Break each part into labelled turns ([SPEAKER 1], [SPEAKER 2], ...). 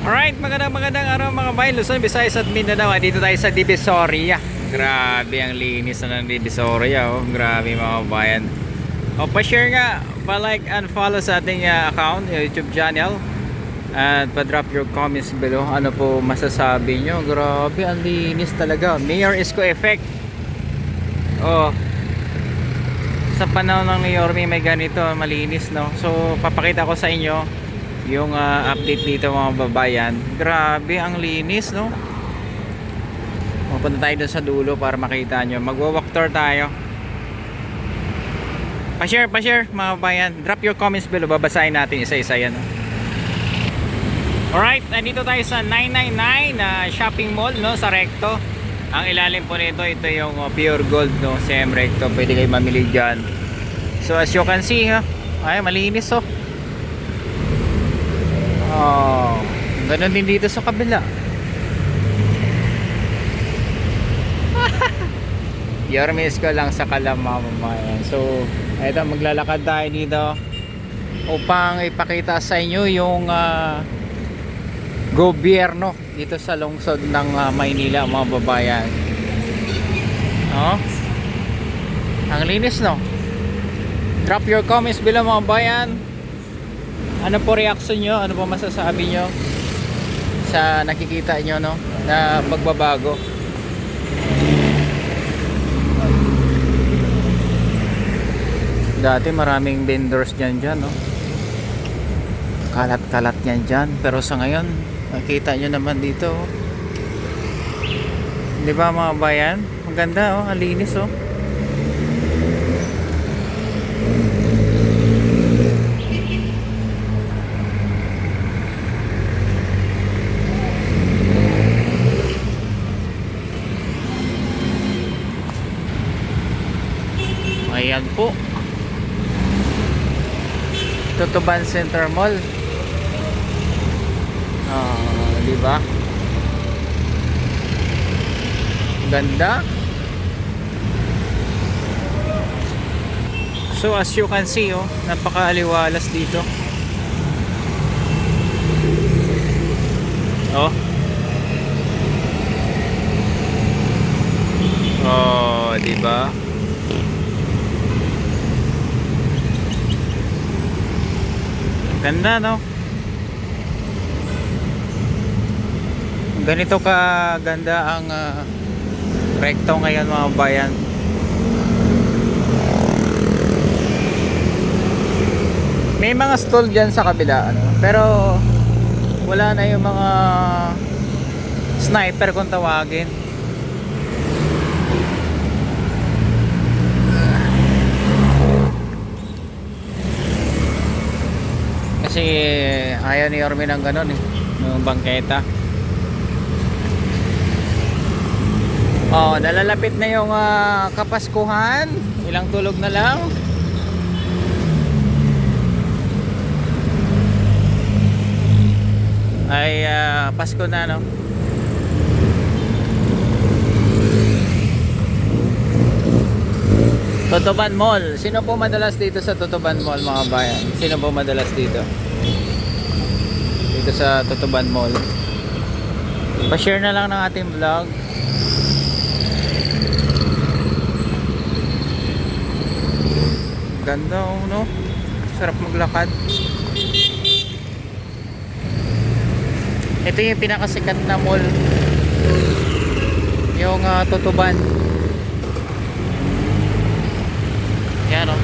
[SPEAKER 1] Alright, magandang araw mga bayan, Luzon, Visayas at Mindanao. Dito tayo sa Divisoria. Grabe ang linis na ng Divisoria, oh. Grabe mga bayan. O, pa-share nga, pa-like and follow sa ating account, YouTube channel. At pa-drop your comments below. Ano po masasabi nyo? Grabe, ang linis talaga. Mayor Isko effect. Oh, sa panahon ng New York may ganito, malinis, no? So, papakita ko sa inyo yung update dito mga babayan. Grabe ang linis, no? Pupunta tayo dun sa dulo para makita nyo. Magwa-walk tour tayo. Pa-share mga babayan. Drop your comments below. Babasahin natin isa-isa yan, no? Alright, nandito tayo sa 999 na shopping mall, no? Sa Recto. Ang ilalim po nito, ito yung pure gold, no? Same Recto. Pwede kayo mamili dyan. So as you can see, ha? Ay, malinis, oh. Oh, ganun din dito sa kabila. Yormis ko lang sa Kalamamayan. So, eto, maglalakad tayo dito upang ipakita sa inyo yung gobyerno dito sa lungsod ng Maynila, mga babayan. Oh, ang linis, no? Drop your comments below mga bayan. Ano po reaction nyo? Ano po masasabi nyo sa nakikita nyo, no? Na pagbabago. Dati maraming vendors dyan, no? Kalat-kalat yan dyan. Pero sa ngayon, nakita nyo naman dito, oh. Di ba mga bayan? Maganda, oh. Ang linis, oh. Ayan po, Tutuban Center Mall. Di ba? Ganda. So as you can see, oh, napakaaliwalas dito. Oh. Oh, di ba? Ganda, no? Ganito ka ganda ang Recto ngayon mga bayan. May mga stall dyan sa kabila, ano? Pero wala na yung mga sniper kung tawagin. Kasi ayaw ni Orme ng ganun, eh, yung bangketa. Oh, nalalapit na yung Kapaskuhan. Ilang tulog na lang. Ay Pasko na, no? Tutuban Mall. Sino po madalas dito sa Tutuban Mall, mga bayan? Sino po madalas dito? Dito sa Tutuban Mall. Pa-share na lang ng ating vlog. Ganda, no? Sarap maglakad. Ito yung pinakasikat na mall. Yung Tutuban. Yan, oh.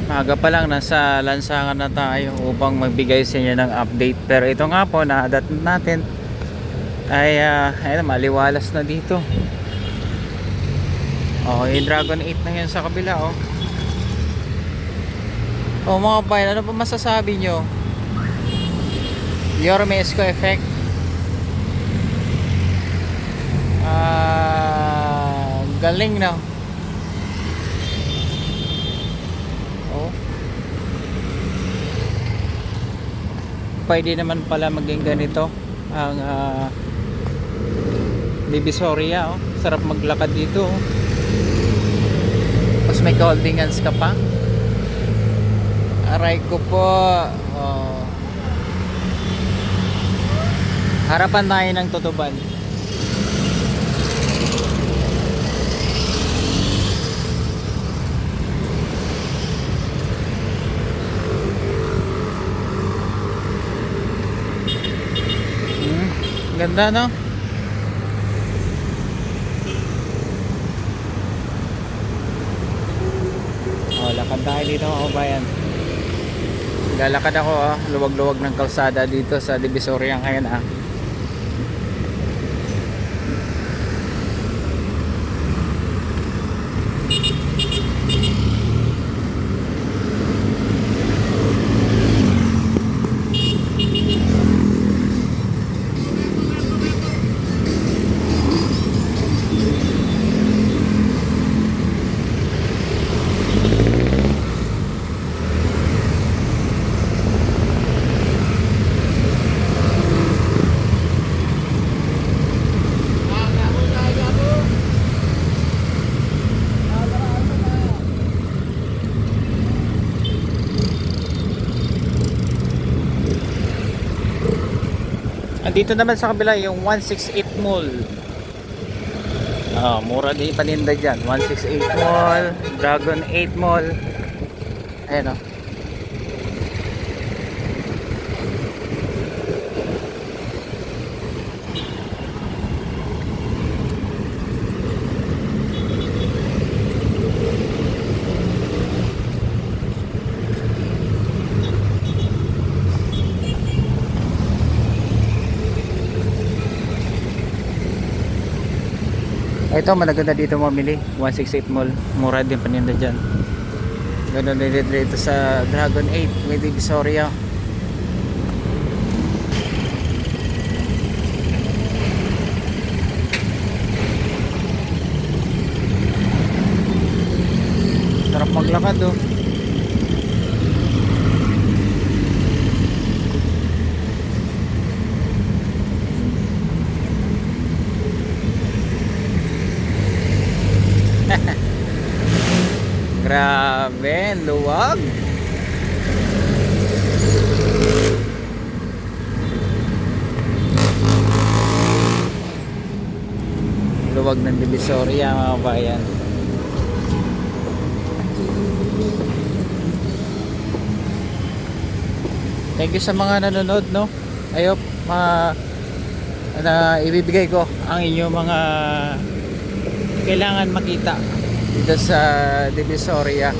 [SPEAKER 1] Maaga pa lang, nasa lansangan na tayo upang magbigay sa inyo ng update. Pero ito nga po, na-adapt natin ay ayun, maliwalas na dito. Oh, yung Dragon 8 na yan sa kabila, oh. Oh mga bayan, ano pa masasabi nyo? Yorme Isko effect. Galing, no? Oh. pwede naman pala maging ganito ang Divisoria. Oh. Sarap maglakad dito. Oh. Tapos may holding hands ka pa. Aray ko po. Oh. Harapan tayo ng Tutuban. Ganda, no? Oh, lakad tayo dito mga kabayan. Lalakad ako, luwag-luwag ng kalsada dito sa Divisoria ngayon, Dito naman sa kabila yung 168 Mall. Mura din paninda dyan. 168 Mall, Dragon 8 Mall. Ayan, oh. Ito, malaganda dito mamili. 168 Mall. Mura din paninda dyan. Ganun din dito sa Dragon 8 with Divisoria. Sarap maglakad, oh. Grabe, luwag. Luwag ng Divisoria mga bayan. Thank you sa mga nanonood, no. I hope na ibibigay ko ang inyong mga kailangan makita dito sa Divisoria.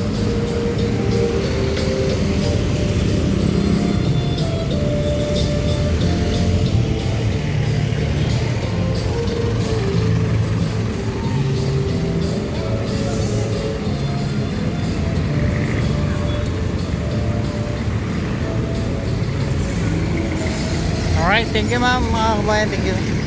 [SPEAKER 1] Alright, thank you ma'am, mga kabayan, thank you.